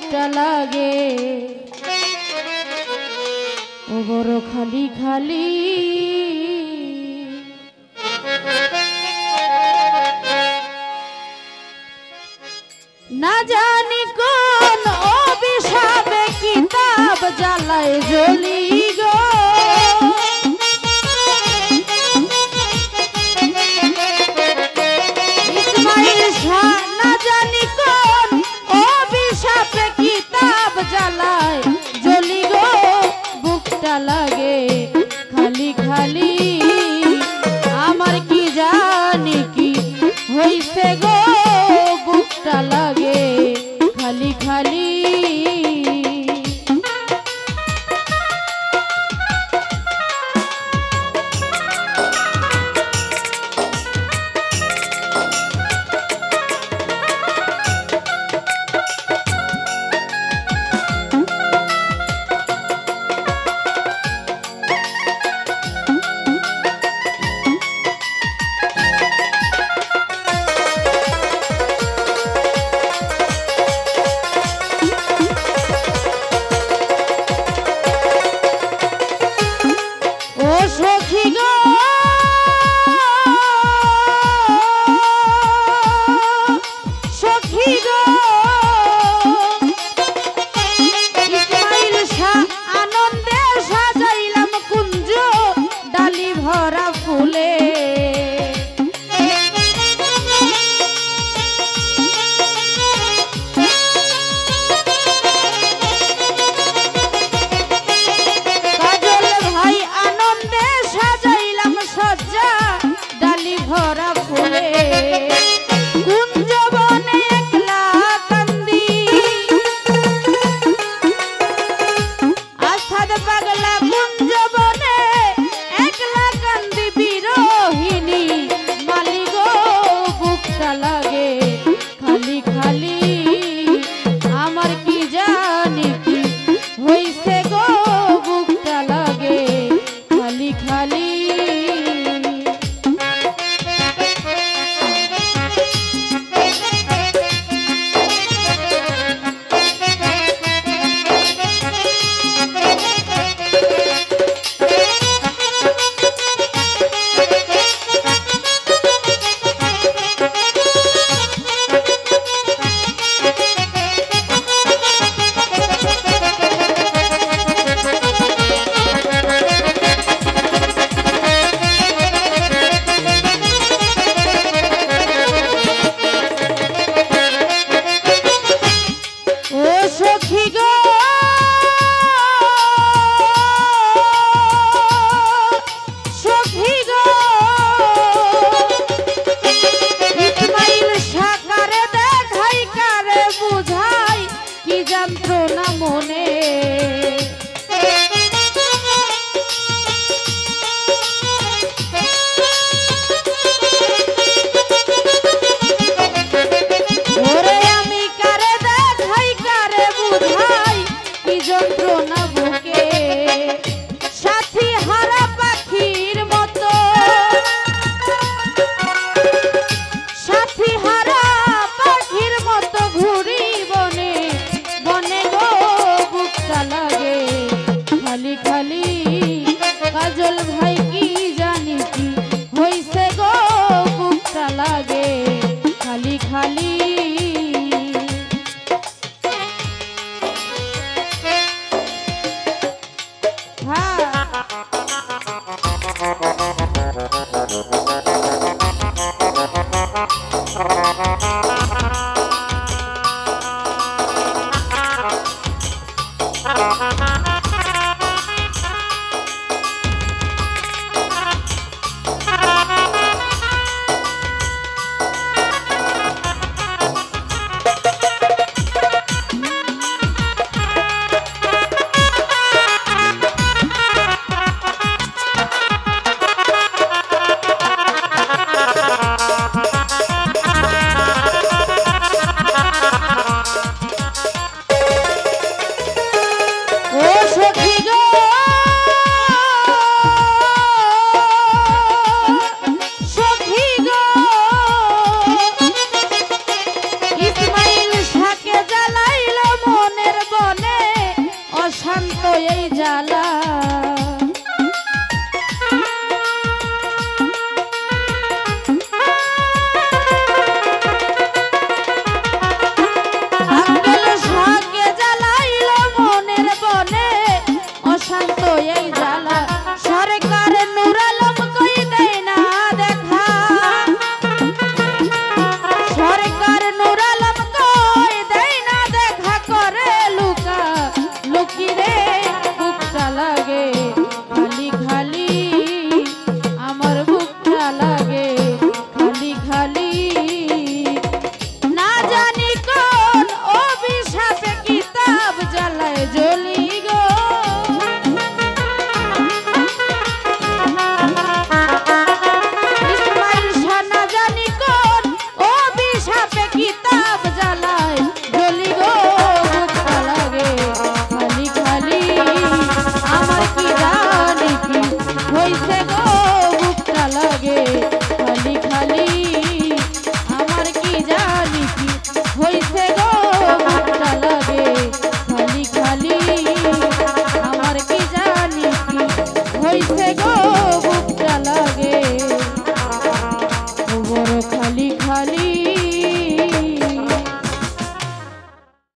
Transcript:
বুকটা লাগে ও বড় খালি খালি। না জানি কোন অভিশাপে কিতাব জ্বালায় জ্বলি গো। ইসমাইল শাহ না জানি কোন অভিশাপে কিতাব জ্বালায় জ্বলি গো। বুকটা লাগে খালি খালি আমার কি জানি কি হইছে গো। বুকটা লাগে খালি খালি। জ্বালা আঙ্কেল শাকে জ্বালাইল মনের বনে অশান্ত এই জ্বালা সরকার নূর আলম কই দেয় না দেখা সরকার নূর আলম কই দেয় না দেখা করে লুকা লুকি রে বুকটা লাগে খালি খালি আমার বুকটা লাগে খালি খালি না জানি কোন অভিশাপে কিতাব জ্বালায়